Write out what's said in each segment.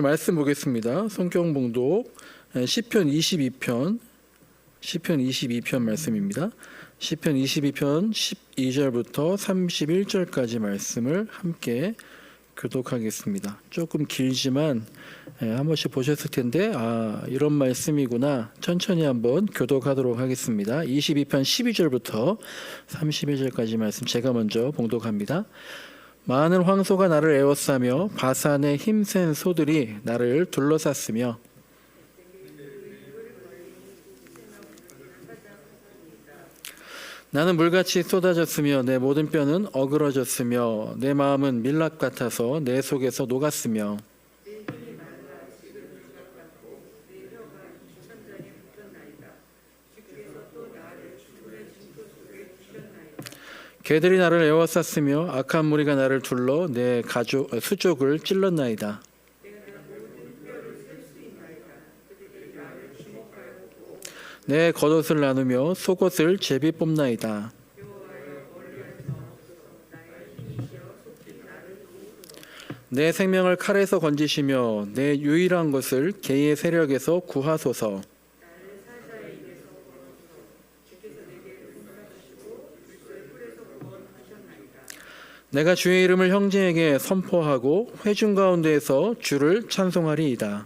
오늘 말씀 보겠습니다. 성경 봉독 시편 22편 말씀입니다. 시편 22편 12절부터 31절까지 말씀을 함께 교독하겠습니다. 조금 길지만 한 번씩 보셨을 텐데 이런 말씀이구나 천천히 한번 교독하도록 하겠습니다. 22편 12절부터 31절까지 말씀 제가 먼저 봉독합니다. 많은 황소가 나를 에워싸며 바산의 힘센 소들이 나를 둘러쌌으며 나는 물같이 쏟아졌으며 내 모든 뼈는 어그러졌으며 내 마음은 밀랍 같아서 내 속에서 녹았으며 개들이 나를 에워쌌으며 악한 무리가 나를 둘러 내 수족을 찔렀나이다. 내 겉옷을 나누며 속옷을 제비 뽑나이다. 내 생명을 칼에서 건지시며 내 유일한 것을 개의 세력에서 구하소서. 내가 주의 이름을 형제에게 선포하고 회중 가운데에서 주를 찬송하리이다.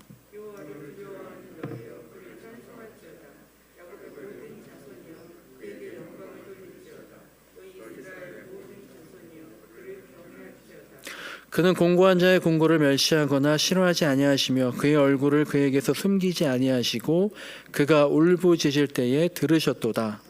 그는 공고한 자의 공고를 멸시하거나 싫어하지 아니하시며 그의 얼굴을 그에게서 숨기지 아니하시고 그가 울부짖을 때에 들으셨도다.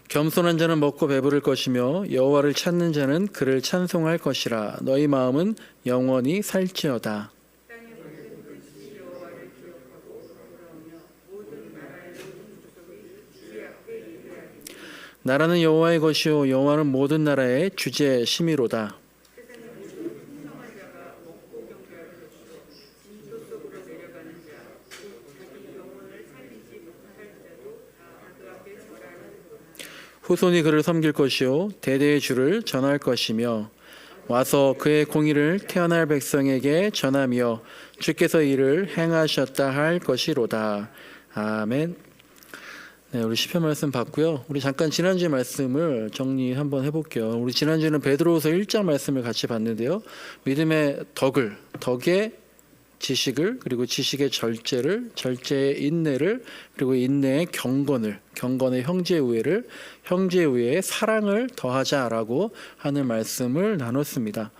겸손한 자는 먹고 배부를 것이며 여호와를 찾는 자는 그를 찬송할 것이라. 너희 마음은 영원히 살지어다. 나라는 여호와의 것이요 여호와는 모든 나라의 주제 심이로다. 후손이 그를 섬길 것이요 대대의 주를 전할 것이며 와서 그의 공의를 태어날 백성에게 전하며 주께서 이를 행하셨다 할 것이로다. 아멘. 네, 우리 시편 말씀 봤고요. 우리 잠깐 지난주의 말씀을 정리 한번 해볼게요. 우리 지난주에는 베드로후서 1장 말씀을 같이 봤는데요. 믿음의 덕의 지식을, 그리고 지식의 절제를, 절제의 인내를, 그리고 인내의 경건의 형제의 우애를, 형제의 우애에 사랑을 더하자라고 하는 말씀을 나눴습니다.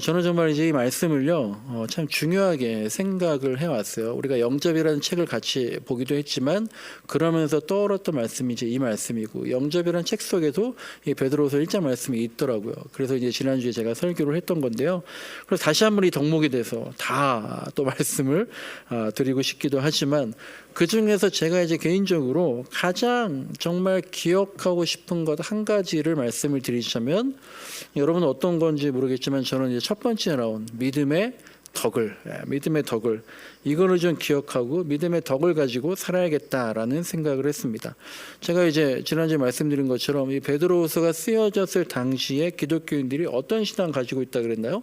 저는 정말 이제 이 말씀을요 참 중요하게 생각을 해왔어요. 우리가 영접이라는 책을 같이 보기도 했지만 그러면서 떠올랐던 말씀이 이제 이 말씀이고, 영접이라는 책 속에도 이 베드로후서 1장 말씀이 있더라고요. 그래서 이제 지난주에 제가 설교를 했던 건데요. 그래서 다시 한번 이 덕목에 대해서 다 또 말씀을 드리고 싶기도 하지만, 그 중에서 제가 이제 개인적으로 가장 정말 기억하고 싶은 것 한 가지를 말씀을 드리자면, 여러분은 어떤 건지 모르겠지만 저는 이제 첫 번째 나온 믿음의 덕을 이거를 좀 기억하고 믿음의 덕을 가지고 살아야겠다라는 생각을 했습니다. 제가 이제 지난주에 말씀드린 것처럼 이 베드로후서가 쓰여졌을 당시에 기독교인들이 어떤 신앙 가지고 있다 그랬나요?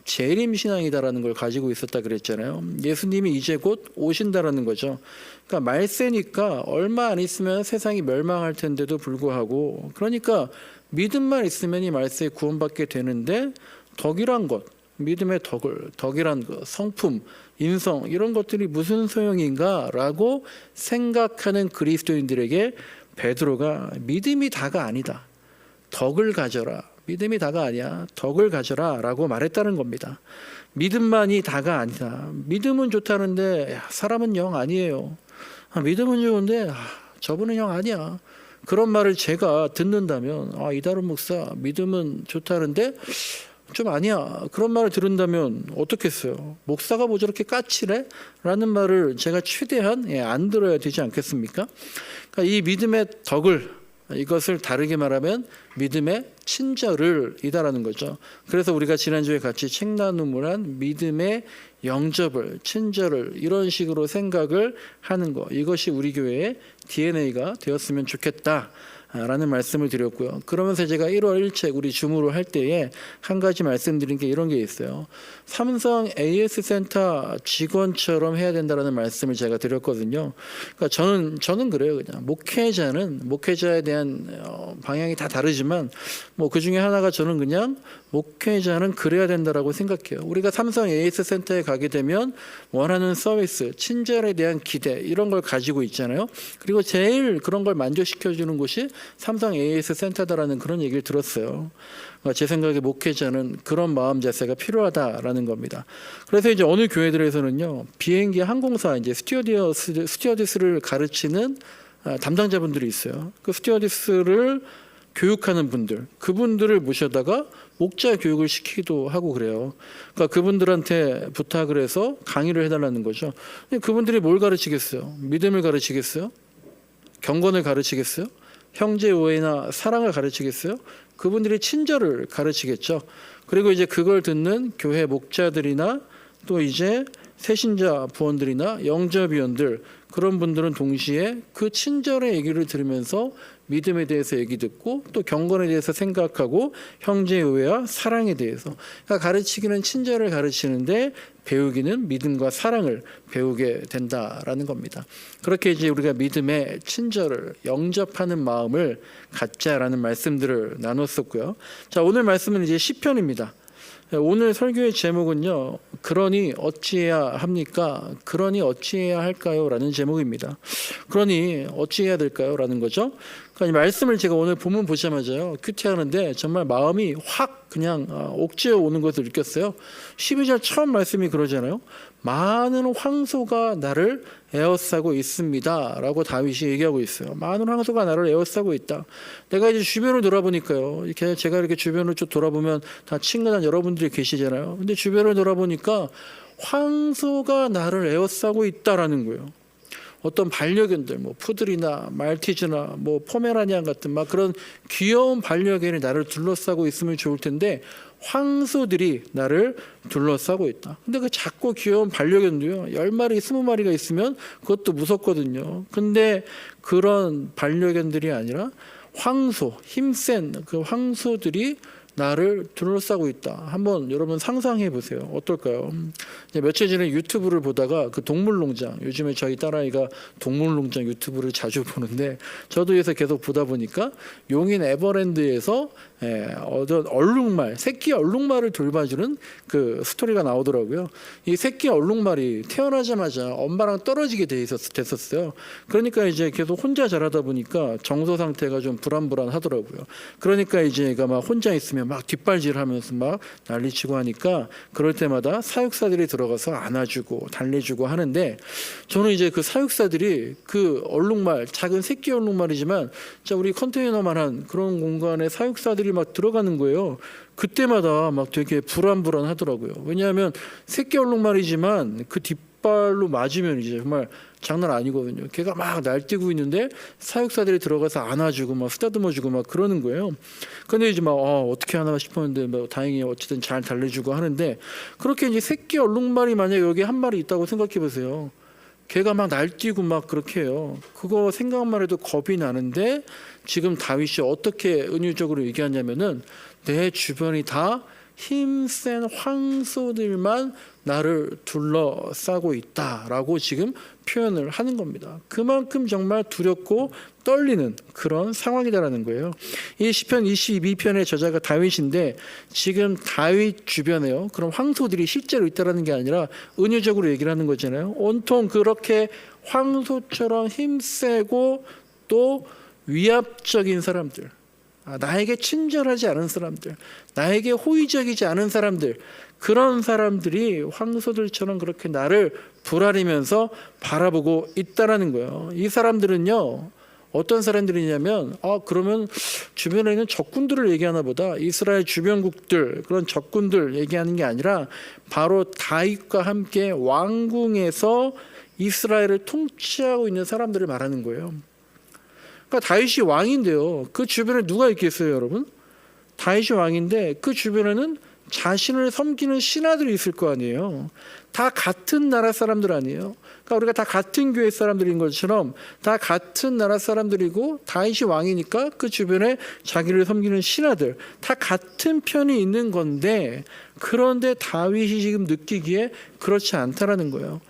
재림신앙이다라는 걸 가지고 있었다 그랬잖아요. 예수님이 이제 곧 오신다라는 거죠. 그러니까 말세니까 얼마 안 있으면 세상이 멸망할 텐데도 불구하고, 그러니까 믿음만 있으면 이 말세에 구원받게 되는데, 덕이란 것, 믿음의 덕이란 것, 성품, 인성, 이런 것들이 무슨 소용인가라고 생각하는 그리스도인들에게 베드로가 믿음이 다가 아니다, 덕을 가져라, 믿음이 다가 아니야, 덕을 가져라 라고 말했다는 겁니다. 믿음만이 다가 아니다. 믿음은 좋다는데 사람은 영 아니에요. 믿음은 좋은데 저분은 영 아니야. 그런 말을 제가 듣는다면, 이다론 목사 믿음은 좋다는데 좀 아니야, 그런 말을 들은다면 어떻겠어요? 목사가 뭐 저렇게 까칠해? 라는 말을 제가 최대한 안 들어야 되지 않겠습니까? 그러니까 이 믿음의 덕을, 이것을 다르게 말하면 믿음의 친절을 이다라는 거죠. 그래서 우리가 지난주에 같이 책 나눔을 한 믿음의 영접을, 친절을 이런 식으로 생각을 하는 거, 이것이 우리 교회의 DNA가 되었으면 좋겠다. 라는 말씀을 드렸고요. 그러면서 제가 1월 1책 우리 줌으로 할 때에 한 가지 말씀드린 게 이런 게 있어요. 삼성 AS 센터 직원처럼 해야 된다라는 말씀을 제가 드렸거든요. 그러니까 저는 그래요. 그냥 목회자에 대한 방향이 다 다르지만 뭐 그 중에 하나가 저는 그냥 목회자는 그래야 된다라고 생각해요. 우리가 삼성 AS 센터에 가게 되면 원하는 서비스, 친절에 대한 기대 이런 걸 가지고 있잖아요. 그리고 제일 그런 걸 만족시켜주는 곳이 삼성 AS 센터다라는 그런 얘기를 들었어요. 그러니까 제 생각에 목회자는 그런 마음 자세가 필요하다라는 겁니다. 그래서 이제 어느 교회들에서는요, 비행기 항공사 이제 스튜어디스를 가르치는 담당자분들이 있어요. 그 스튜어디스를 교육하는 분들, 그분들을 모셔다가 목자 교육을 시키기도 하고 그래요. 그러니까 그분들한테 부탁을 해서 강의를 해달라는 거죠. 그분들이 뭘 가르치겠어요? 믿음을 가르치겠어요? 경건을 가르치겠어요? 형제 우애나 사랑을 가르치겠어요? 그분들이 친절을 가르치겠죠. 그리고 이제 그걸 듣는 교회 목자들이나 또 이제 새신자 부원들이나 영접위원들 그런 분들은 동시에 그 친절의 얘기를 들으면서 믿음에 대해서 얘기 듣고 또 경건에 대해서 생각하고 형제의 우애와 사랑에 대해서 그러니까 가르치기는 친절을 가르치는데 배우기는 믿음과 사랑을 배우게 된다라는 겁니다. 그렇게 이제 우리가 믿음의 친절을 영접하는 마음을 갖자라는 말씀들을 나눴었고요. 자, 오늘 말씀은 이제 시편입니다. 오늘 설교의 제목은요, 그러니 어찌해야 합니까? 그러니 어찌해야 할까요? 라는 제목입니다. 그러니 어찌해야 될까요? 라는 거죠. 그러니까 이 말씀을 제가 오늘 본문 보자마자요, 큐티하는데 정말 마음이 확 그냥 옥죄어 오는 것을 느꼈어요. 12절 처음 말씀이 그러잖아요. 많은 황소가 나를 에워싸고 있습니다 라고 다윗이 얘기하고 있어요. 많은 황소가 나를 에워싸고 있다. 내가 이제 주변을 돌아보니까요, 이렇게 제가 이렇게 주변을 쭉 돌아보면 다 친근한 여러분들이 계시잖아요. 근데 주변을 돌아보니까 황소가 나를 에워싸고 있다라는 거예요. 어떤 반려견들, 뭐 푸들이나 말티즈나 뭐 포메라니안 같은 막 그런 귀여운 반려견이 나를 둘러싸고 있으면 좋을 텐데 황소들이 나를 둘러싸고 있다. 근데 그 작고 귀여운 반려견도요, 10마리, 20마리가 있으면 그것도 무섭거든요. 근데 그런 반려견들이 아니라 황소, 힘센 그 황소들이 나를 둘러싸고 있다. 한번 여러분 상상해 보세요. 어떨까요? 며칠 전에 유튜브를 보다가 그 동물농장, 요즘에 저희 딸아이가 동물농장 유튜브를 자주 보는데 저도 여기서 계속 보다 보니까 용인 에버랜드에서 어떤 얼룩말, 새끼 얼룩말을 돌봐주는 그 스토리가 나오더라고요. 이 새끼 얼룩말이 태어나자마자 엄마랑 떨어지게 됐었어요. 그러니까 이제 계속 혼자 자라다 보니까 정서 상태가 좀 불안하더라고요. 그러니까 이제 얘가 막 혼자 있으면 막 뒷발질하면서 막 난리치고 하니까 그럴 때마다 사육사들이 들어가서 안아주고 달래주고 하는데 저는 이제 그 사육사들이 그 얼룩말, 작은 새끼 얼룩말이지만 자 우리 컨테이너만한 그런 공간에 사육사들이 막 들어가는 거예요. 그때마다 막 되게 불안하더라고요. 왜냐하면 새끼 얼룩말이지만 그 뒷발로 맞으면 이제 정말 장난 아니거든요. 걔가 막 날뛰고 있는데 사육사들이 들어가서 안아주고 막 쓰다듬어주고 막 그러는 거예요. 근데 이제 막 어떻게 하나 싶었는데 뭐 다행히 어쨌든 잘 달래주고 하는데 그렇게 이제 새끼 얼룩말이 만약 여기 한 마리 있다고 생각해 보세요. 걔가 막 날뛰고 막 그렇게 해요. 그거 생각만 해도 겁이 나는데 지금 다윗이 어떻게 은유적으로 얘기하냐면은 내 주변이 다 힘센 황소들만 나를 둘러싸고 있다라고 지금 표현을 하는 겁니다. 그만큼 정말 두렵고 떨리는 그런 상황이다라는 거예요. 이 시편 22편의 저자가 다윗인데 지금 다윗 주변에요, 그런 황소들이 실제로 있다라는 게 아니라 은유적으로 얘기를 하는 거잖아요. 온통 그렇게 황소처럼 힘세고 또 위압적인 사람들, 나에게 친절하지 않은 사람들, 나에게 호의적이지 않은 사람들, 그런 사람들이 황소들처럼 그렇게 나를 불아리면서 바라보고 있다라는 거예요. 이 사람들은요, 어떤 사람들이냐면 그러면 주변에 있는 적군들을 얘기하나 보다. 이스라엘 주변국들, 그런 적군들 얘기하는 게 아니라 바로 다윗과 함께 왕궁에서 이스라엘을 통치하고 있는 사람들을 말하는 거예요. 그러니까 다윗이 왕인데요, 그 주변에 누가 있겠어요, 여러분? 다윗이 왕인데 그 주변에는 자신을 섬기는 신하들이 있을 거 아니에요. 다 같은 나라 사람들 아니에요. 그러니까 우리가 다 같은 교회 사람들인 것처럼 다 같은 나라 사람들이고 다윗이 왕이니까 그 주변에 자기를 섬기는 신하들 다 같은 편이 있는 건데, 그런데 다윗이 지금 느끼기에 그렇지 않다라는 거예요.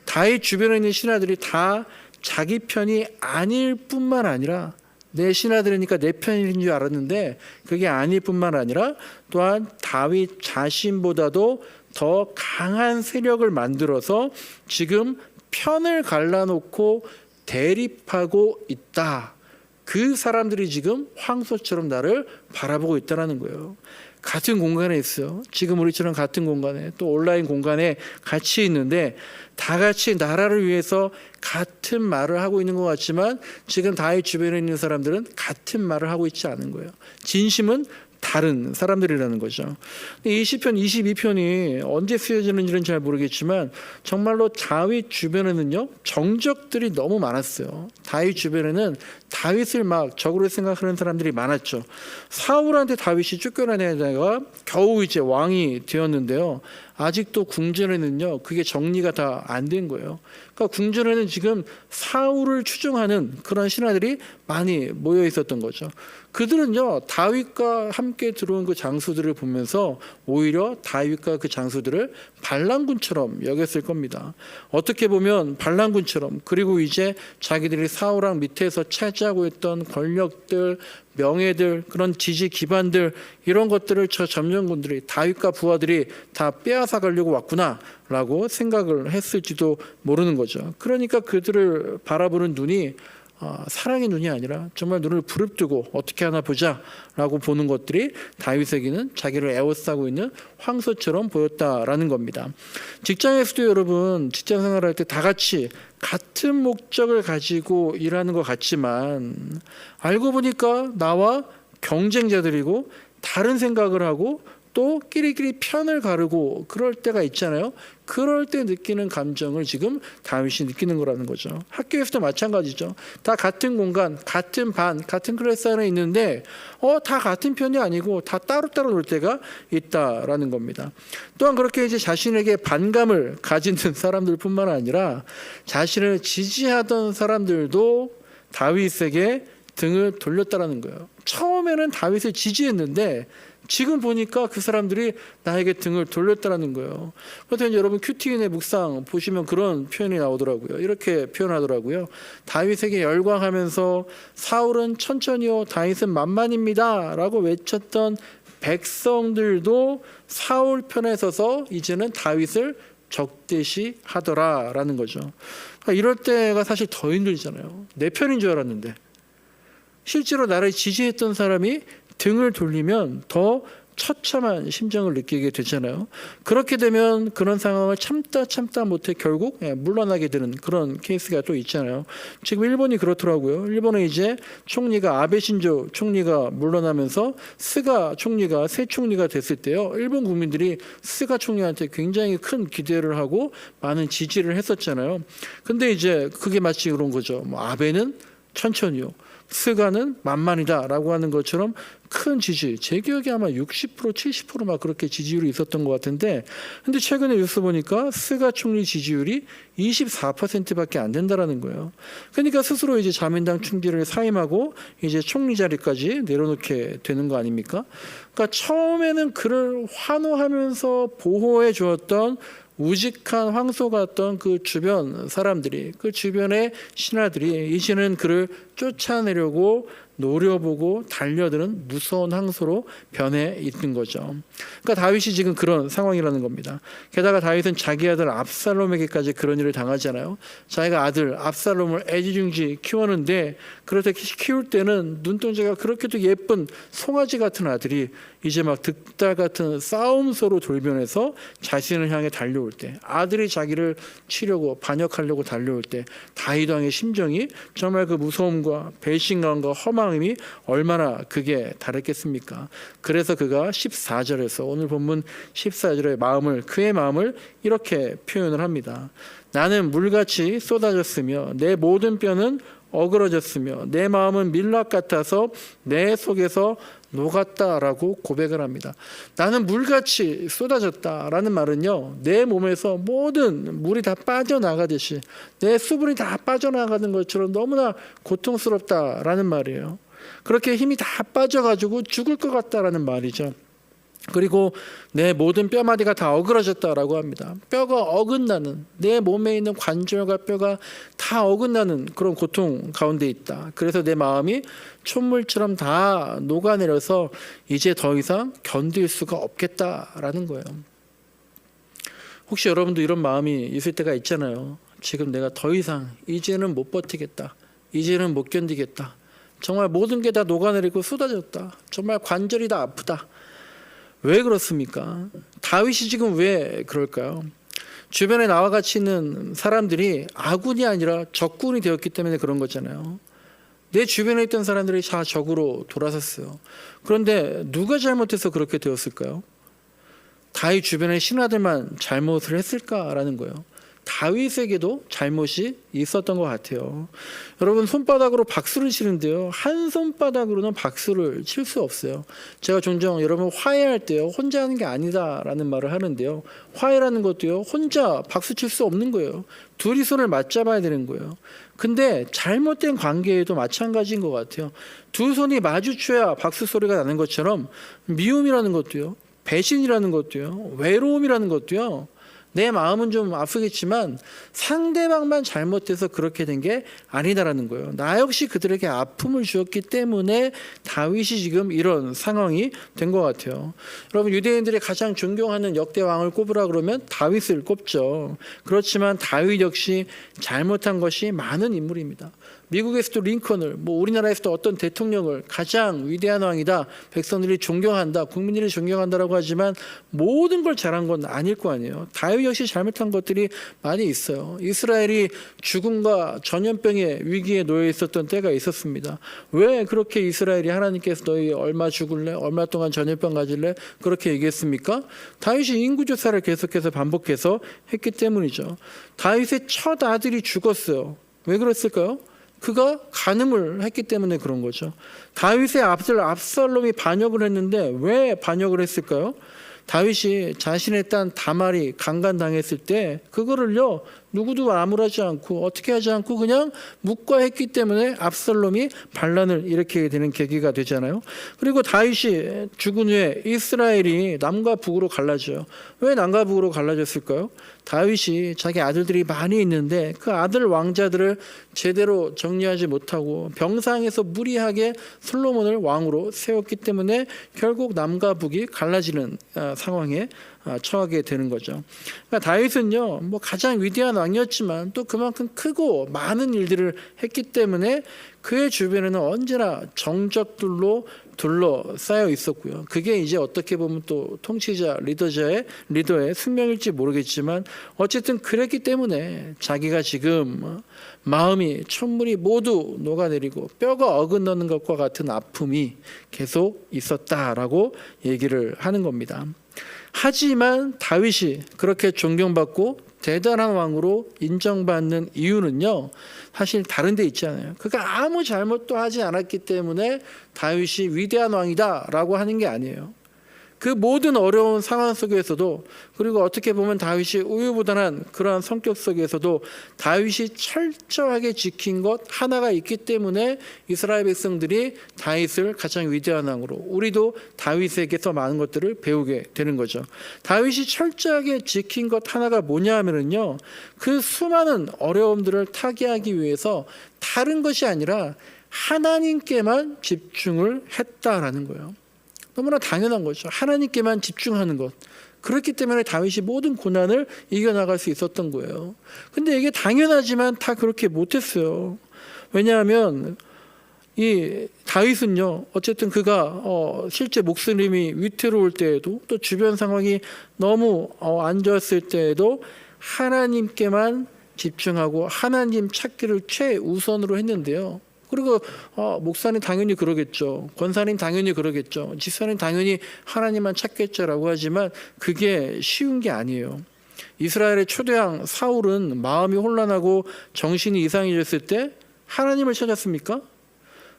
다윗 주변에 있는 신하들이 다 자기 편이 아닐 뿐만 아니라, 내 신하들이니까 내 편인 줄 알았는데 그게 아닐 뿐만 아니라 또한 다윗 자신보다도 더 강한 세력을 만들어서 지금 편을 갈라놓고 대립하고 있다. 그 사람들이 지금 황소처럼 나를 바라보고 있다는 거예요. 같은 공간에 있어요. 지금 우리처럼 같은 공간에, 또 온라인 공간에 같이 있는데 다 같이 나라를 위해서 같은 말을 하고 있는 것 같지만 지금 다윗 주변에 있는 사람들은 같은 말을 하고 있지 않은 거예요. 진심은 다른 사람들이라는 거죠. 이 시편 22편이 언제 쓰여지는지는 잘 모르겠지만 정말로 다윗 주변에는요 정적들이 너무 많았어요. 다윗 주변에는 다윗을 막 적으로 생각하는 사람들이 많았죠. 사울한테 다윗이 쫓겨나다가 겨우 이제 왕이 되었는데요. 아직도 궁전에는요 그게 정리가 다 안 된 거예요. 그러니까 궁전에는 지금 사울을 추종하는 그런 신하들이 많이 모여 있었던 거죠. 그들은요 다윗과 함께 들어온 그 장수들을 보면서 오히려 다윗과 그 장수들을 반란군처럼 여겼을 겁니다. 어떻게 보면 반란군처럼, 그리고 이제 자기들이 사울왕 밑에서 차지하고 있던 권력들, 명예들, 그런 지지 기반들, 이런 것들을 저 점령군들이, 다윗과 부하들이 다 빼앗아 가려고 왔구나라고 생각을 했을지도 모르는 거죠. 그러니까 그들을 바라보는 눈이 사랑의 눈이 아니라 정말 눈을 부릅뜨고 어떻게 하나 보자라고 보는 것들이 다윗에게는 자기를 에워싸고 있는 황소처럼 보였다라는 겁니다. 직장에서도 여러분 직장 생활할 때 다 같이 같은 목적을 가지고 일하는 것 같지만 알고 보니까 나와 경쟁자들이고 다른 생각을 하고 또 끼리끼리 편을 가르고 그럴 때가 있잖아요. 그럴 때 느끼는 감정을 지금 다윗이 느끼는 거라는 거죠. 학교에서도 마찬가지죠. 다 같은 공간, 같은 반, 같은 클래스 안에 있는데 다 같은 편이 아니고 다 따로따로 놀 때가 있다라는 겁니다. 또한 그렇게 이제 자신에게 반감을 가지는 사람들뿐만 아니라 자신을 지지하던 사람들도 다윗에게 등을 돌렸다라는 거예요. 처음에는 다윗을 지지했는데 지금 보니까 그 사람들이 나에게 등을 돌렸다는 거예요. 그렇다면 여러분 큐티인의 묵상 보시면 그런 표현이 나오더라고요. 이렇게 표현하더라고요. 다윗에게 열광하면서 사울은 천천히요 다윗은 만만입니다 라고 외쳤던 백성들도 사울 편에 서서 이제는 다윗을 적대시 하더라라는 거죠. 그러니까 이럴 때가 사실 더 힘들잖아요. 내 편인 줄 알았는데 실제로 나를 지지했던 사람이 등을 돌리면 더 처참한 심정을 느끼게 되잖아요. 그렇게 되면 그런 상황을 참다 못해 결국 물러나게 되는 그런 케이스가 또 있잖아요. 지금 일본이 그렇더라고요. 일본은 이제 총리가 아베 신조 총리가 물러나면서 스가 총리가 새 총리가 됐을 때요. 일본 국민들이 스가 총리한테 굉장히 큰 기대를 하고 많은 지지를 했었잖아요. 근데 이제 그게 마치 그런 거죠. 아베는 천천히요. 스가는 만만이다라고 하는 것처럼 큰 지지, 제 기억에 아마 60% 70% 막 그렇게 지지율이 있었던 것 같은데, 근데 최근에 뉴스 보니까 스가 총리 지지율이 24%밖에 안 된다라는 거예요. 그러니까 스스로 이제 자민당 총리를 사임하고 이제 총리 자리까지 내려놓게 되는 거 아닙니까? 그러니까 처음에는 그를 환호하면서 보호해 주었던 우직한 황소 같던 그 주변 사람들이, 그 주변의 신하들이 이제는 그를 쫓아내려고 노려보고 달려드는 무서운 황소로 변해 있는 거죠. 그러니까 다윗이 지금 그런 상황이라는 겁니다. 게다가 다윗은 자기 아들 압살롬에게까지 그런 일을 당하잖아요. 자기가 아들 압살롬을 애지중지 키웠는데 그렇게 키울 때는 눈동자가 그렇게도 예쁜 송아지 같은 아들이 이제 막 득달 같은 싸움소로 돌변해서 자신을 향해 달려올 때, 아들이 자기를 치려고 반역하려고 달려올 때 다윗 왕의 심정이 정말 그 무서움과 배신감과 허망함이 얼마나 그게 다르겠습니까? 그래서 그가 14절에서 오늘 본문 14절의 그의 마음을 이렇게 표현을 합니다. 나는 물같이 쏟아졌으며 내 모든 뼈는 어그러졌으며 내 마음은 밀랍 같아서 내 속에서 녹았다라고 고백을 합니다. 나는 물같이 쏟아졌다라는 말은요, 내 몸에서 모든 물이 다 빠져나가듯이 내 수분이 다 빠져나가는 것처럼 너무나 고통스럽다라는 말이에요. 그렇게 힘이 다 빠져가지고 죽을 것 같다라는 말이죠. 그리고 내 모든 뼈마디가 다 어그러졌다라고 합니다. 뼈가 어긋나는, 내 몸에 있는 관절과 뼈가 다 어긋나는 그런 고통 가운데 있다. 그래서 내 마음이 촛물처럼 다 녹아내려서 이제 더 이상 견딜 수가 없겠다라는 거예요. 혹시 여러분도 이런 마음이 있을 때가 있잖아요. 지금 내가 더 이상 이제는 못 버티겠다, 이제는 못 견디겠다, 정말 모든 게 다 녹아내리고 쏟아졌다, 정말 관절이 다 아프다. 왜 그렇습니까? 다윗이 지금 왜 그럴까요? 주변에 나와 같이 있는 사람들이 아군이 아니라 적군이 되었기 때문에 그런 거잖아요. 내 주변에 있던 사람들이 다 적으로 돌아섰어요. 그런데 누가 잘못해서 그렇게 되었을까요? 다윗 주변의 신하들만 잘못을 했을까라는 거예요. 다윗에게도 잘못이 있었던 것 같아요. 여러분, 손바닥으로 박수를 치는데요, 한 손바닥으로는 박수를 칠 수 없어요. 제가 종종 여러분 화해할 때요, 혼자 하는 게 아니다라는 말을 하는데요, 화해라는 것도요, 혼자 박수 칠 수 없는 거예요. 둘이 손을 맞잡아야 되는 거예요. 근데 잘못된 관계에도 마찬가지인 것 같아요. 두 손이 마주쳐야 박수 소리가 나는 것처럼 미움이라는 것도요, 배신이라는 것도요, 외로움이라는 것도요, 내 마음은 좀 아프겠지만 상대방만 잘못해서 그렇게 된 게 아니다라는 거예요. 나 역시 그들에게 아픔을 주었기 때문에 다윗이 지금 이런 상황이 된 것 같아요. 여러분, 유대인들이 가장 존경하는 역대 왕을 꼽으라 그러면 다윗을 꼽죠. 그렇지만 다윗 역시 잘못한 것이 많은 인물입니다. 미국에서도 링컨을, 우리나라에서도 어떤 대통령을 가장 위대한 왕이다, 백성들이 존경한다, 국민들이 존경한다라고 하지만 모든 걸 잘한 건 아닐 거 아니에요. 다윗 역시 잘못한 것들이 많이 있어요. 이스라엘이 죽음과 전염병의 위기에 놓여 있었던 때가 있었습니다. 왜 그렇게 이스라엘이 하나님께서 너희 얼마 죽을래, 얼마 동안 전염병 가질래 그렇게 얘기했습니까? 다윗이 인구조사를 계속해서 반복해서 했기 때문이죠. 다윗의 첫 아들이 죽었어요. 왜 그랬을까요? 그가 간음을 했기 때문에 그런 거죠. 다윗의 아들 압살롬이 반역을 했는데 왜 반역을 했을까요? 다윗이 자신의 딸 다말이 강간당했을 때 그거를요, 누구도 나무라지 않고 어떻게 하지 않고 그냥 묵과했기 때문에 압살롬이 반란을 일으키게 되는 계기가 되잖아요. 그리고 다윗이 죽은 후에 이스라엘이 남과 북으로 갈라져요. 왜 남과 북으로 갈라졌을까요? 다윗이 자기 아들들이 많이 있는데 그 아들 왕자들을 제대로 정리하지 못하고 병상에서 무리하게 솔로몬을 왕으로 세웠기 때문에 결국 남과 북이 갈라지는 상황에 처하게 되는 거죠. 그러니까 다윗은요, 가장 위대한 왕이었지만 또 그만큼 크고 많은 일들을 했기 때문에 그의 주변에는 언제나 정적들로 둘러싸여 있었고요. 그게 이제 어떻게 보면 또 통치자, 리더의 숙명일지 모르겠지만 어쨌든 그랬기 때문에 자기가 지금 마음이 촛물이 모두 녹아내리고 뼈가 어긋나는 것과 같은 아픔이 계속 있었다라고 얘기를 하는 겁니다. 하지만 다윗이 그렇게 존경받고 대단한 왕으로 인정받는 이유는요, 사실 다른 데 있지 않아요. 그가 아무 잘못도 하지 않았기 때문에 다윗이 위대한 왕이다라고 하는 게 아니에요. 그 모든 어려운 상황 속에서도, 그리고 어떻게 보면 다윗이 우유부단한 그러한 성격 속에서도 다윗이 철저하게 지킨 것 하나가 있기 때문에 이스라엘 백성들이 다윗을 가장 위대한 왕으로, 우리도 다윗에게서 많은 것들을 배우게 되는 거죠. 다윗이 철저하게 지킨 것 하나가 뭐냐 하면은요, 그 수많은 어려움들을 타개하기 위해서 다른 것이 아니라 하나님께만 집중을 했다라는 거예요. 너무나 당연한 거죠. 하나님께만 집중하는 것. 그렇기 때문에 다윗이 모든 고난을 이겨나갈 수 있었던 거예요. 근데 이게 당연하지만 다 그렇게 못했어요. 왜냐하면 이 다윗은요, 어쨌든 그가 실제 목숨이 위태로울 때에도 또 주변 상황이 너무 안 좋았을 때에도 하나님께만 집중하고 하나님 찾기를 최우선으로 했는데요. 그리고 목사님 당연히 그러겠죠. 권사님 당연히 그러겠죠. 집사님 당연히 하나님만 찾겠죠라고 하지만 그게 쉬운 게 아니에요. 이스라엘의 초대왕 사울은 마음이 혼란하고 정신이 이상해졌을 때 하나님을 찾았습니까?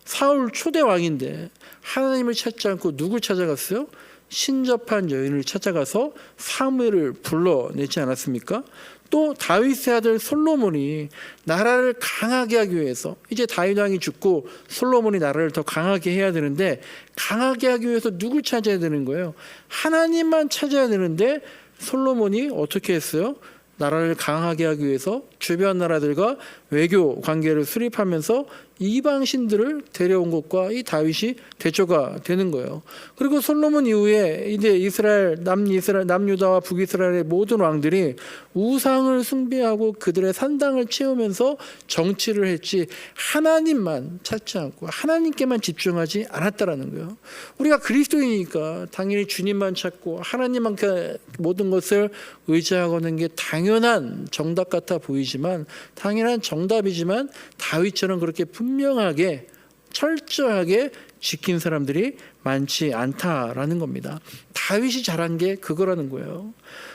사울 초대 왕인데 하나님을 찾지 않고 누굴 찾아갔어요? 신접한 여인을 찾아가서 사무엘을 불러내지 않았습니까? 또 다윗의 아들 솔로몬이 나라를 강하게 하기 위해서, 이제 다윗 왕이 죽고 솔로몬이 나라를 더 강하게 해야 되는데, 강하게 하기 위해서 누굴 찾아야 되는 거예요? 하나님만 찾아야 되는데 솔로몬이 어떻게 했어요? 나라를 강하게 하기 위해서 주변 나라들과 외교 관계를 수립하면서 이방신들을 데려온 것과 이 다윗이 대조가 되는 거예요. 그리고 솔로몬 이후에 이제 남유다와 북이스라엘의 모든 왕들이 우상을 숭배하고 그들의 산당을 채우면서 정치를 했지, 하나님만 찾지 않고 하나님께만 집중하지 않았다라는 거예요. 우리가 그리스도이니까 당연히 주님만 찾고 하나님만 모든 것을 의지하고는 게 당연한 정답 같아 보이지만, 당연한 정답이지만 다윗처럼 그렇게 분명하게 철저하게 지킨 사람들이 많지 않다라는 겁니다. 다윗이 잘한 게 그거라는 거예요.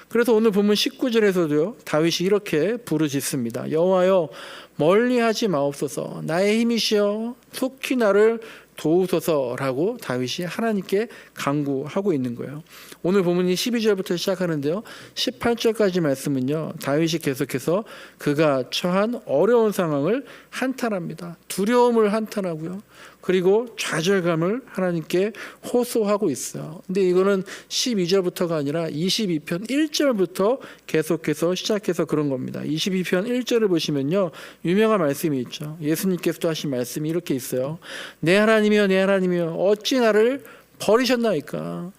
그래서 오늘 보면 19절에서도요, 다윗이 이렇게 부르짖습니다. 여호와여, 멀리하지 마옵소서. 나의 힘이시여 속히 나를 도우소서라고 다윗이 하나님께 간구하고 있는 거예요. 오늘 본문이 12절부터 시작하는데요, 18절까지 말씀은요, 다윗이 계속해서 그가 처한 어려운 상황을 한탄합니다. 두려움을 한탄하고요, 그리고 좌절감을 하나님께 호소하고 있어요. 근데 이거는 12절부터가 아니라 22편 1절부터 계속해서 시작해서 그런 겁니다. 22편 1절을 보시면요, 유명한 말씀이 있죠. 예수님께서도 하신 말씀이 이렇게 있어요. 내 하나님이여, 내 하나님이여, 어찌 나를 버리셨나이까?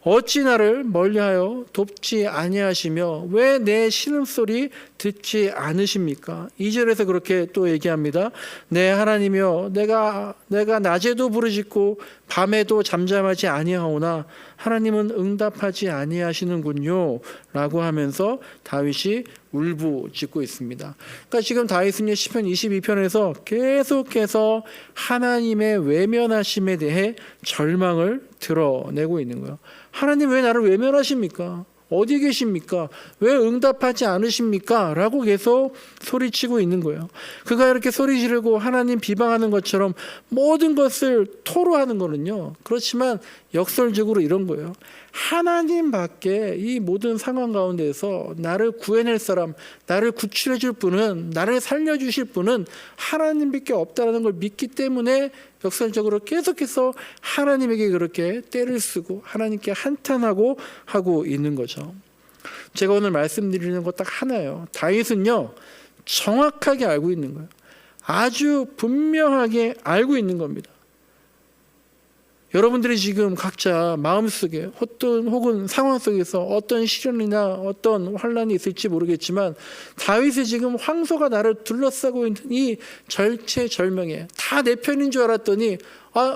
어찌 나를 멀리하여 돕지 아니하시며 왜 내 신음소리 듣지 않으십니까? 2절에서 그렇게 또 얘기합니다. 내 하나님이여, 내가 낮에도 부르짖고 밤에도 잠잠하지 아니하오나 하나님은 응답하지 아니하시는군요 라고 하면서 다윗이 울부짖고 있습니다. 그러니까 지금 다윗은 시편 22편에서 계속해서 하나님의 외면하심에 대해 절망을 드러내고 있는 거예요. 하나님 왜 나를 외면하십니까? 어디 계십니까? 왜 응답하지 않으십니까? 라고 계속 소리치고 있는 거예요. 그가 이렇게 소리 지르고 하나님 비방하는 것처럼 모든 것을 토로하는 거는요, 그렇지만 역설적으로 이런 거예요. 하나님밖에 이 모든 상황 가운데서 나를 구해낼 사람, 나를 구출해 줄 분은, 나를 살려주실 분은 하나님밖에 없다는 걸 믿기 때문에 역설적으로 계속해서 하나님에게 그렇게 떼를 쓰고 하나님께 한탄하고 하고 있는 거죠. 제가 오늘 말씀드리는 것 딱 하나예요. 다윗은요, 정확하게 알고 있는 거예요. 아주 분명하게 알고 있는 겁니다. 여러분들이 지금 각자 마음속에 혹은 상황 속에서 어떤 시련이나 어떤 환란이 있을지 모르겠지만, 다윗이 지금 황소가 나를 둘러싸고 있는 이 절체절명에 다 내 편인 줄 알았더니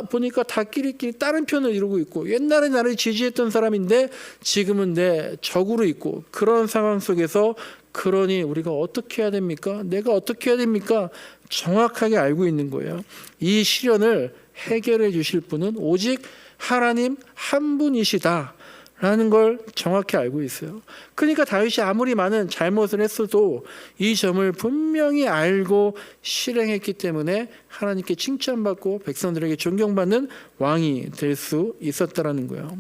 보니까 다 끼리끼리 다른 편을 이루고 있고, 옛날에 나를 지지했던 사람인데 지금은 내 적으로 있고, 그런 상황 속에서 그러니 우리가 어떻게 해야 됩니까? 내가 어떻게 해야 됩니까? 정확하게 알고 있는 거예요. 이 시련을 해결해 주실 분은 오직 하나님 한 분이시다 라는 걸 정확히 알고 있어요. 그러니까 다윗이 아무리 많은 잘못을 했어도 이 점을 분명히 알고 실행했기 때문에 하나님께 칭찬받고 백성들에게 존경받는 왕이 될 수 있었다라는 거예요.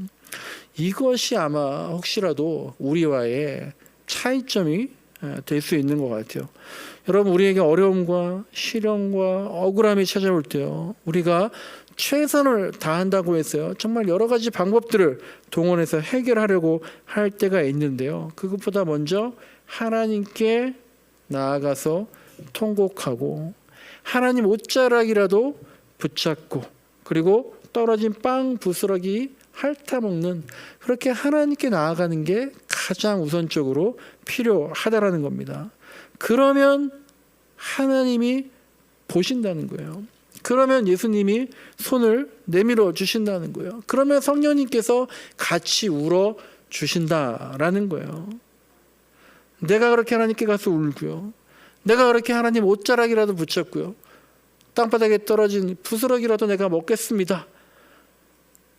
이것이 아마 혹시라도 우리와의 차이점이 될 수 있는 것 같아요. 여러분, 우리에게 어려움과 시련과 억울함이 찾아올 때요, 우리가 최선을 다한다고 했어요. 정말 여러 가지 방법들을 동원해서 해결하려고 할 때가 있는데요, 그것보다 먼저 하나님께 나아가서 통곡하고 하나님 옷자락이라도 붙잡고, 그리고 떨어진 빵 부스러기 핥아먹는, 그렇게 하나님께 나아가는 게 가장 우선적으로 필요하다라는 겁니다. 그러면 하나님이 보신다는 거예요. 그러면 예수님이 손을 내밀어 주신다는 거예요. 그러면 성령님께서 같이 울어 주신다라는 거예요. 내가 그렇게 하나님께 가서 울고요, 내가 그렇게 하나님 옷자락이라도 붙잡고요, 땅바닥에 떨어진 부스러기라도 내가 먹겠습니다.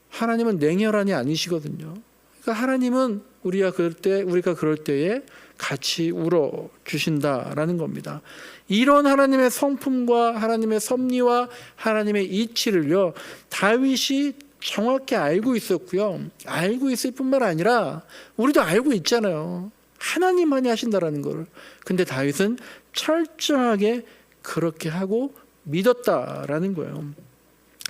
하나님은 냉혈한이 아니시거든요. 그러니까 하나님은 우리가 그럴 때에 같이 울어 주신다라는 겁니다. 이런 하나님의 성품과 하나님의 섭리와 하나님의 이치를요, 다윗이 정확히 알고 있었고요. 알고 있을 뿐만 아니라 우리도 알고 있잖아요. 하나님만이 하신다라는 걸. 근데 다윗은 철저하게 그렇게 하고 믿었다라는 거예요.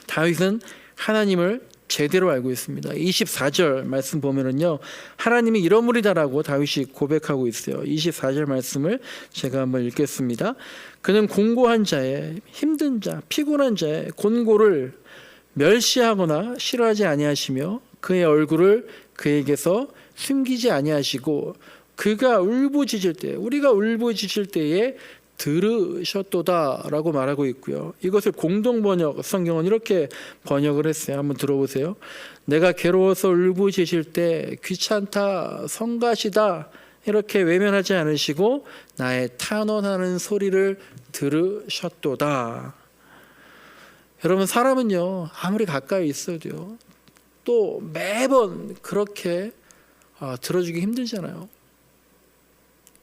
다윗은 하나님을 제대로 알고 있습니다. 24절 말씀 보면은요, 하나님이 이러므리다라고 다윗이 고백하고 있어요. 24절 말씀을 제가 한번 읽겠습니다. 그는 공고한 자의, 힘든 자, 피곤한 자의 곤고를 멸시하거나 싫어하지 아니하시며 그의 얼굴을 그에게서 숨기지 아니하시고 그가 울부짖을 때, 우리가 울부짖을 때에 들으셨도다라고 말하고 있고요. 이것을 공동번역 성경은 이렇게 번역을 했어요. 한번 들어보세요. 내가 괴로워서 울부짖을 때 귀찮다, 성가시다 이렇게 외면하지 않으시고 나의 탄원하는 소리를 들으셨도다. 여러분, 사람은요, 아무리 가까이 있어도요, 또 매번 그렇게 들어주기 힘들잖아요.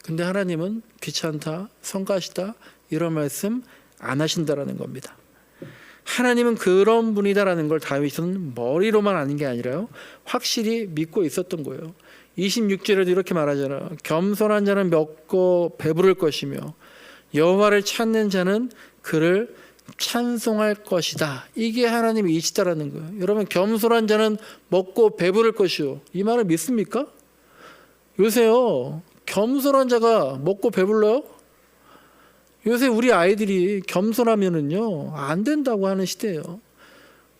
근데 하나님은 귀찮다, 성가시다 이런 말씀 안 하신다라는 겁니다. 하나님은 그런 분이다라는 걸 다윗은 머리로만 아는 게 아니라요, 확실히 믿고 있었던 거예요. 26절에도 이렇게 말하잖아요. 겸손한 자는 먹고 배부를 것이며 여호와를 찾는 자는 그를 찬송할 것이다. 이게 하나님의 이치다라는 거예요. 여러분, 겸손한 자는 먹고 배부를 것이요, 이 말을 믿습니까? 요새요, 겸손한 자가 먹고 배불러요? 요새 우리 아이들이 겸손하면은요 안 된다고 하는 시대예요.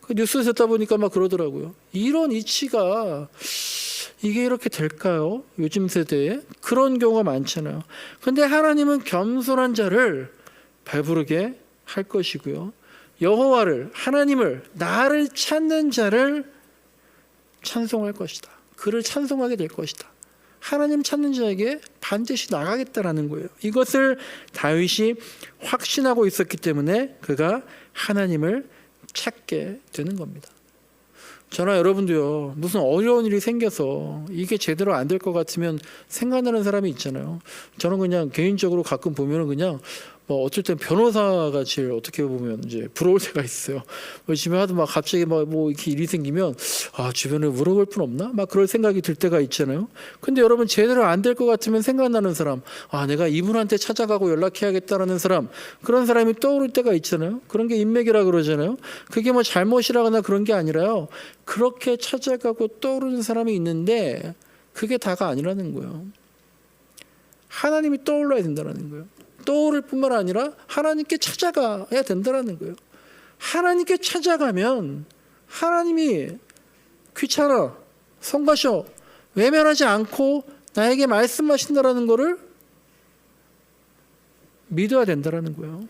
그 뉴스 듣다 보니까 막 그러더라고요. 이런 이치가 이게 이렇게 될까요? 요즘 세대에 그런 경우가 많잖아요. 근데 하나님은 겸손한 자를 배부르게 할 것이고요, 여호와를, 하나님을, 나를 찾는 자를 찬송할 것이다. 그를 찬송하게 될 것이다. 하나님 찾는 자에게 반드시 나가겠다라는 거예요. 이것을 다윗이 확신하고 있었기 때문에 그가 하나님을 찾게 되는 겁니다. 저나 여러분도요, 무슨 어려운 일이 생겨서 이게 제대로 안 될 것 같으면 생각나는 사람이 있잖아요. 저는 그냥 개인적으로 가끔 보면은 그냥 어쩔 땐 변호사가 제일 어떻게 보면 이제 부러울 때가 있어요. 집에 하도 막 갑자기 뭐 이렇게 일이 생기면 주변에 물어볼 분 없나? 막 그럴 생각이 들 때가 있잖아요. 근데 여러분, 제대로 안 될 것 같으면 생각나는 사람, 내가 이분한테 찾아가고 연락해야겠다라는 사람, 그런 사람이 떠오를 때가 있잖아요. 그런 게 인맥이라 그러잖아요. 그게 뭐 잘못이라거나 그런 게 아니라요, 그렇게 찾아가고 떠오르는 사람이 있는데 그게 다가 아니라는 거예요. 하나님이 떠올라야 된다는 거예요. 떠오를 뿐만 아니라 하나님께 찾아가야 된다는 거예요. 하나님께 찾아가면 하나님이 귀찮아, 성가셔, 외면하지 않고 나에게 말씀하신다라는 것을 믿어야 된다는 거예요.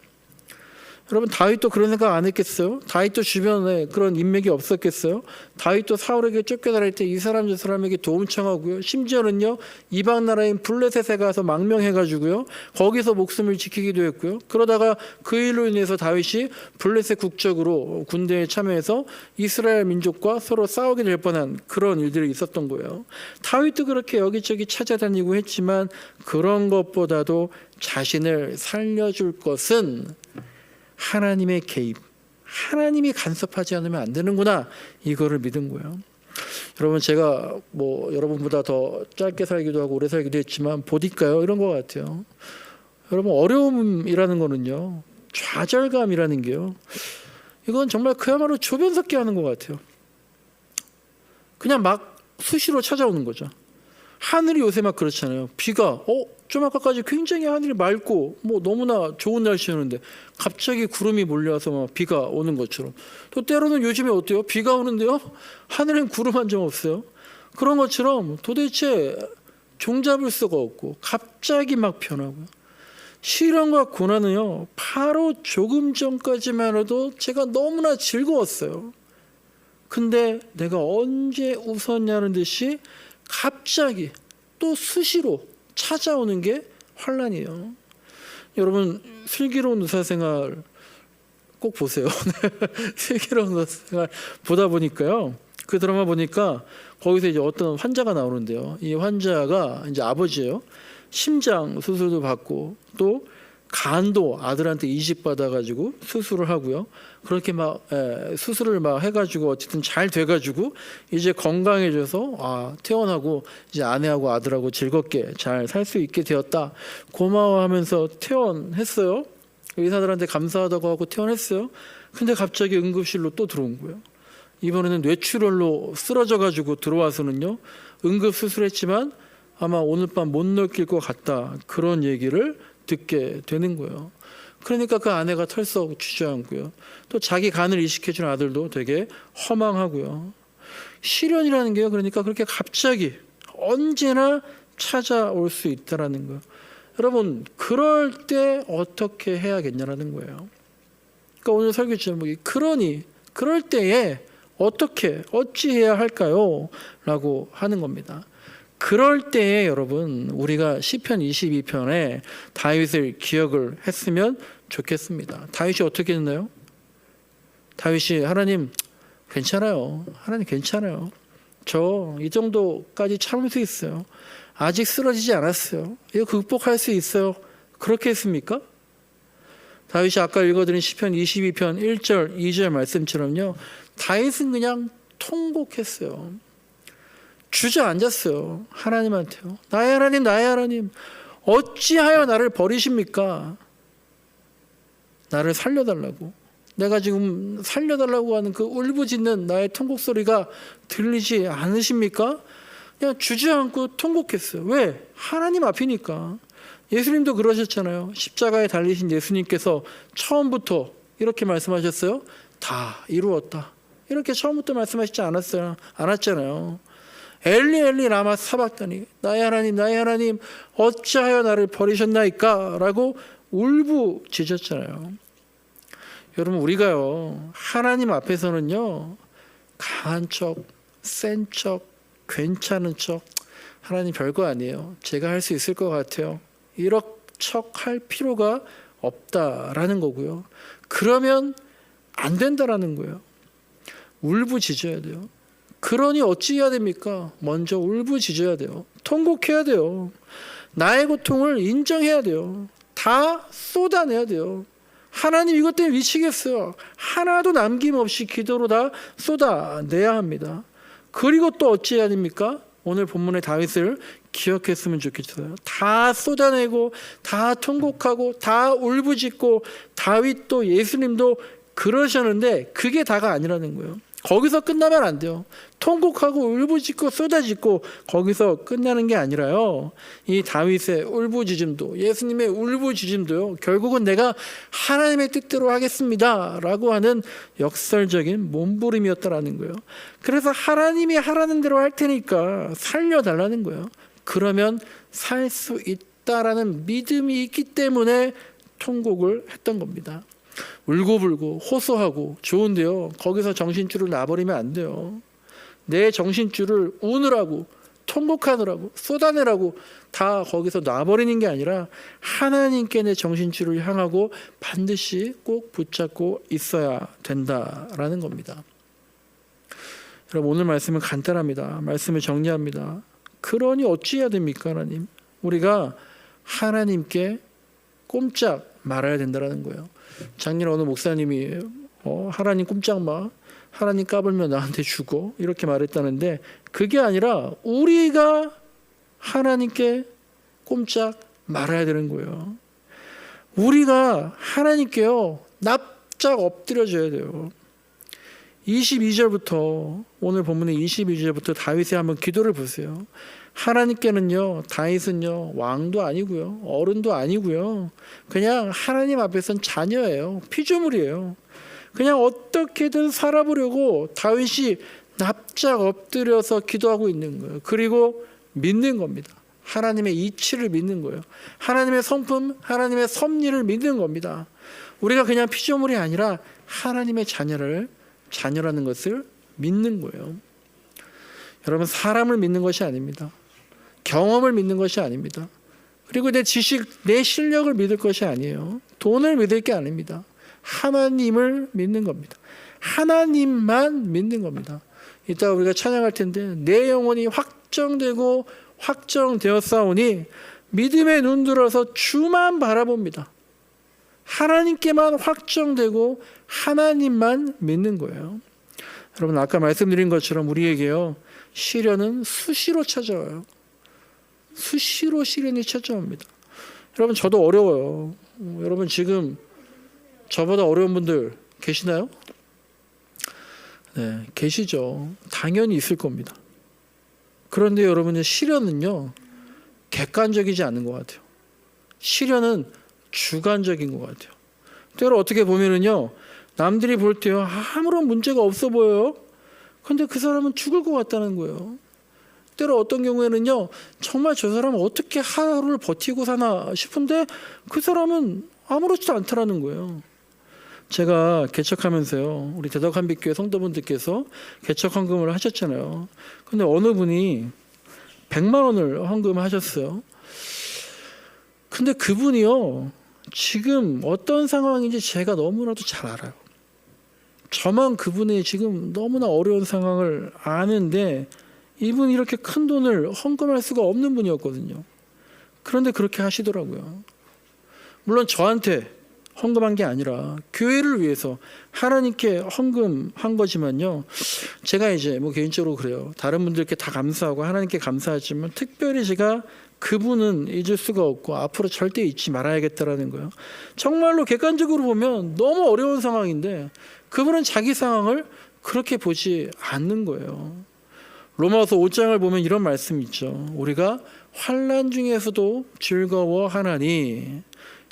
여러분, 다윗도 그런 생각 안 했겠어요? 다윗도 주변에 그런 인맥이 없었겠어요? 다윗도 사울에게 쫓겨다닐 때 이 사람 저 사람에게 도움 청하고요, 심지어는요 이방 나라인 블레셋에 가서 망명해가지고요 거기서 목숨을 지키기도 했고요. 그러다가 그 일로 인해서 다윗이 블레셋 국적으로 군대에 참여해서 이스라엘 민족과 서로 싸우게 될 뻔한 그런 일들이 있었던 거예요. 다윗도 그렇게 여기저기 찾아다니고 했지만 그런 것보다도 자신을 살려줄 것은 하나님의 개입, 하나님이 간섭하지 않으면 안 되는구나, 이거를 믿은 거예요. 여러분, 제가 여러분보다 더 짧게 살기도 하고 오래 살기도 했지만 보니까요 이런 것 같아요. 여러분, 어려움이라는 거는요, 좌절감이라는 게요, 이건 정말 그야말로 조변석기 하는 것 같아요. 그냥 막 수시로 찾아오는 거죠. 하늘이 요새 막 그렇잖아요. 비가 좀 아까까지 굉장히 하늘이 맑고 너무나 좋은 날씨였는데 갑자기 구름이 몰려와서 막 비가 오는 것처럼, 또 때로는 요즘에 어때요? 비가 오는데요 하늘엔 구름 한 점 없어요. 그런 것처럼 도대체 종잡을 수가 없고 갑자기 막 변하고요. 시련과 고난은요 바로 조금 전까지만 해도 제가 너무나 즐거웠어요. 근데 내가 언제 웃었냐는 듯이 갑자기 또 수시로 찾아오는 게 환난이에요. 여러분, 슬기로운 의사생활 꼭 보세요. 슬기로운 의사생활 보다 보니까요, 그 드라마 보니까 거기서 이제 어떤 환자가 나오는데요. 이 환자가 이제 아버지예요. 심장 수술도 받고 또 간도 아들한테 이식 받아가지고 수술을 하고요. 그렇게 막 수술을 막 해가지고 어쨌든 잘 돼가지고 이제 건강해져서 퇴원하고 이제 아내하고 아들하고 즐겁게 잘 살 수 있게 되었다. 고마워하면서 퇴원했어요. 의사들한테 감사하다고 하고 퇴원했어요. 근데 갑자기 응급실로 또 들어온 거예요. 이번에는 뇌출혈로 쓰러져가지고 들어와서는요. 응급 수술했지만 아마 오늘 밤 못 느낄 것 같다. 그런 얘기를 듣게 되는 거예요. 그러니까 그 아내가 털썩 주저앉고요. 또 자기 간을 이식해준 아들도 되게 허망하고요. 시련이라는 게요. 그러니까 그렇게 갑자기 언제나 찾아올 수 있다라는 거예요. 여러분 그럴 때 어떻게 해야겠냐라는 거예요. 그러니까 오늘 설교 제목이 그러니 그럴 때에 어찌해야 할까요? 라고 하는 겁니다. 그럴 때에 여러분 우리가 시편 22편에 다윗을 기억을 했으면 좋겠습니다. 다윗이 어떻게 했나요? 다윗이 하나님 괜찮아요. 하나님 괜찮아요. 저 이 정도까지 참을 수 있어요. 아직 쓰러지지 않았어요. 이거 극복할 수 있어요. 그렇게 했습니까? 다윗이 아까 읽어드린 시편 22편 1절 2절 말씀처럼요. 다윗은 그냥 통곡했어요. 주저앉았어요. 하나님한테요. 나의 하나님 나의 하나님 어찌하여 나를 버리십니까? 나를 살려달라고. 내가 지금 살려달라고 하는 그 울부짖는 나의 통곡 소리가 들리지 않으십니까? 그냥 주저앉고 통곡했어요. 왜? 하나님 앞이니까. 예수님도 그러셨잖아요. 십자가에 달리신 예수님께서 처음부터 이렇게 말씀하셨어요. 다 이루었다. 이렇게 처음부터 말씀하시지 않았잖아요. 엘리 엘리 라마 사박다니 나의 하나님 어찌하여 나를 버리셨나이까 라고 울부짖었잖아요. 여러분 우리가요 하나님 앞에서는요 강한 척, 센 척, 괜찮은 척 하나님 별거 아니에요. 제가 할 수 있을 것 같아요. 이런 척 할 필요가 없다라는 거고요. 그러면 안 된다라는 거예요. 울부짖어야 돼요. 그러니 어찌해야 됩니까? 먼저 울부짖어야 돼요. 통곡해야 돼요. 나의 고통을 인정해야 돼요. 다 쏟아내야 돼요. 하나님 이것 때문에 미치겠어요. 하나도 남김없이 기도로 다 쏟아내야 합니다. 그리고 또 어찌해야 됩니까? 오늘 본문의 다윗을 기억했으면 좋겠어요. 다 쏟아내고 다 통곡하고 다 울부짖고 다윗도 예수님도 그러셨는데 그게 다가 아니라는 거예요. 거기서 끝나면 안 돼요. 통곡하고 울부짖고 쏟아짓고 거기서 끝나는 게 아니라요. 이 다윗의 울부짖음도 예수님의 울부짖음도요. 결국은 내가 하나님의 뜻대로 하겠습니다 라고 하는 역설적인 몸부림이었다라는 거예요. 그래서 하나님이 하라는 대로 할 테니까 살려달라는 거예요. 그러면 살 수 있다라는 믿음이 있기 때문에 통곡을 했던 겁니다. 울고불고 호소하고 좋은데요. 거기서 정신줄을 놔버리면 안 돼요. 내 정신줄을 우느라고 통곡하느라고 쏟아내라고 다 거기서 놔버리는 게 아니라 하나님께 내 정신줄을 향하고 반드시 꼭 붙잡고 있어야 된다라는 겁니다. 여러분 오늘 말씀은 간단합니다. 말씀을 정리합니다. 그러니 어찌해야 됩니까 하나님? 우리가 하나님께 꼼짝 말아야 된다는 거예요. 작년에 어느 목사님이 하나님 꼼짝 마, 하나님 까불면 나한테 죽어 이렇게 말했다는데 그게 아니라 우리가 하나님께 꼼짝 말아야 되는 거예요. 우리가 하나님께요 납작 엎드려져야 돼요. 22절부터 오늘 본문의 22절부터 다윗의 한번 기도를 보세요. 하나님께는요 다윗은요 왕도 아니고요 어른도 아니고요 그냥 하나님 앞에선 자녀예요. 피조물이에요. 그냥 어떻게든 살아보려고 다윗이 납작 엎드려서 기도하고 있는 거예요. 그리고 믿는 겁니다. 하나님의 이치를 믿는 거예요. 하나님의 성품, 하나님의 섭리를 믿는 겁니다. 우리가 그냥 피조물이 아니라 하나님의 자녀라는 것을 믿는 거예요. 여러분 사람을 믿는 것이 아닙니다. 경험을 믿는 것이 아닙니다. 그리고 내 지식, 내 실력을 믿을 것이 아니에요. 돈을 믿을 게 아닙니다. 하나님을 믿는 겁니다. 하나님만 믿는 겁니다. 이따가 우리가 찬양할 텐데 내 영혼이 확정되고 확정되었사오니 믿음의 눈 들어서 주만 바라봅니다. 하나님께만 확정되고 하나님만 믿는 거예요. 여러분 아까 말씀드린 것처럼 우리에게요 시련은 수시로 찾아와요. 수시로 시련이 찾아옵니다. 여러분 저도 어려워요. 여러분 지금 저보다 어려운 분들 계시나요? 네, 계시죠. 당연히 있을 겁니다. 그런데 여러분의 시련은요 객관적이지 않은 것 같아요. 시련은 주관적인 것 같아요. 때로 어떻게 보면은요 남들이 볼 때요 아무런 문제가 없어 보여요. 근데 그 사람은 죽을 것 같다는 거예요. 때로 어떤 경우에는요 정말 저 사람은 어떻게 하루를 버티고 사나 싶은데 그 사람은 아무렇지도 않다라는 거예요. 제가 개척하면서요 우리 대덕한빛교회 성도분들께서 개척 헌금을 하셨잖아요. 근데 어느 분이 100만 원을 헌금하셨어요. 근데 그분이요 지금 어떤 상황인지 제가 너무나도 잘 알아요. 저만 그분이 지금 너무나 어려운 상황을 아는데 이분이 이렇게 큰 돈을 헌금할 수가 없는 분이었거든요. 그런데 그렇게 하시더라고요. 물론 저한테 헌금한 게 아니라 교회를 위해서 하나님께 헌금한 거지만요. 제가 이제 뭐 개인적으로 그래요. 다른 분들께 다 감사하고 하나님께 감사하지만 특별히 제가 그분은 잊을 수가 없고 앞으로 절대 잊지 말아야겠다라는 거예요. 정말로 객관적으로 보면 너무 어려운 상황인데 그분은 자기 상황을 그렇게 보지 않는 거예요. 로마서 5장을 보면 이런 말씀이 있죠. 우리가 환난 중에서도 즐거워하나니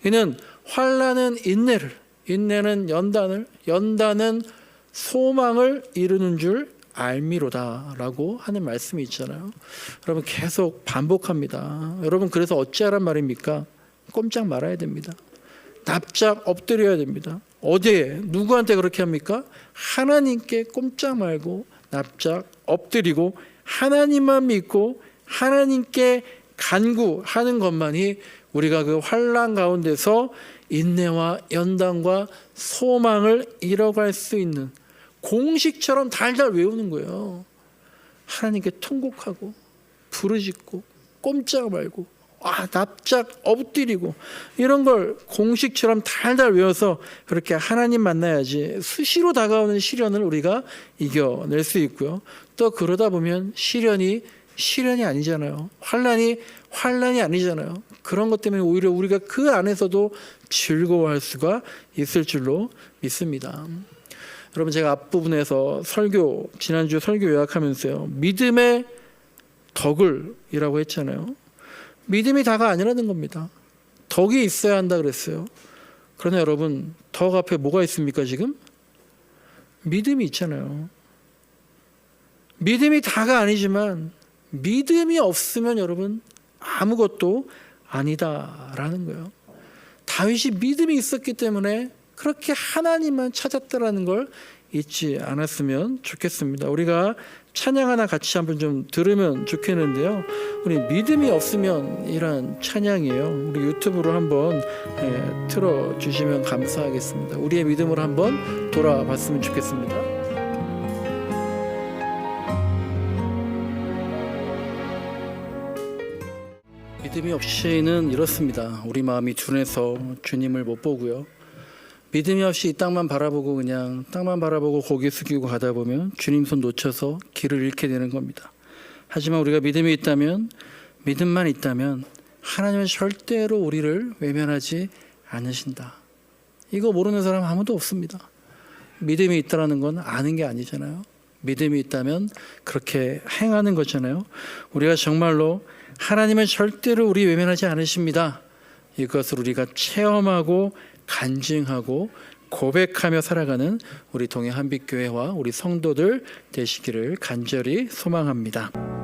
이는 환난은 인내를, 인내는 연단을, 연단은 소망을 이루는 줄 알미로다라고 하는 말씀이 있잖아요. 여러분 계속 반복합니다. 여러분 그래서 어찌하란 말입니까? 꼼짝 말아야 됩니다. 납작 엎드려야 됩니다. 어디에 누구한테 그렇게 합니까? 하나님께 꼼짝 말고 납작 엎드리고 하나님만 믿고 하나님께 간구하는 것만이 우리가 그 환난 가운데서 인내와 연단과 소망을 이뤄갈 수 있는 공식처럼 달달 외우는 거예요. 하나님께 통곡하고 부르짖고 꼼짝 말고 납작 엎드리고 이런 걸 공식처럼 달달 외워서 그렇게 하나님 만나야지 수시로 다가오는 시련을 우리가 이겨낼 수 있고요. 또 그러다 보면 시련이 아니잖아요. 환난이 아니잖아요. 그런 것 때문에 오히려 우리가 그 안에서도 즐거워할 수가 있을 줄로 믿습니다. 여러분 제가 앞부분에서 지난주 설교 요약하면서요. 믿음의 덕을이라고 했잖아요. 믿음이 다가 아니라는 겁니다. 덕이 있어야 한다 그랬어요. 그러나 여러분 덕 앞에 뭐가 있습니까 지금? 믿음이 있잖아요. 믿음이 다가 아니지만 믿음이 없으면 여러분 아무것도 아니다라는 거예요. 다윗이 믿음이 있었기 때문에 그렇게 하나님만 찾았다라는 걸 잊지 않았으면 좋겠습니다. 우리가 찬양 하나 같이 한번 좀 들으면 좋겠는데요. 우리 믿음이 없으면 이란 찬양이에요. 우리 유튜브로 한번 틀어주시면 감사하겠습니다. 우리의 믿음을 한번 돌아봤으면 좋겠습니다. 믿음이 없이는 이렇습니다. 우리 마음이 둔해서 주님을 못 보고요. 믿음이 없이 이 땅만 바라보고 그냥 땅만 바라보고 고개 숙이고 가다 보면 주님 손 놓쳐서 길을 잃게 되는 겁니다. 하지만 우리가 믿음이 있다면, 믿음만 있다면 하나님은 절대로 우리를 외면하지 않으신다. 이거 모르는 사람 아무도 없습니다. 믿음이 있다는 건 아는 게 아니잖아요. 믿음이 있다면 그렇게 행하는 거잖아요. 우리가 정말로 하나님은 절대로 우리 외면하지 않으십니다. 이것을 우리가 체험하고 간증하고 고백하며 살아가는 우리 동해 한빛교회와 우리 성도들 되시기를 간절히 소망합니다.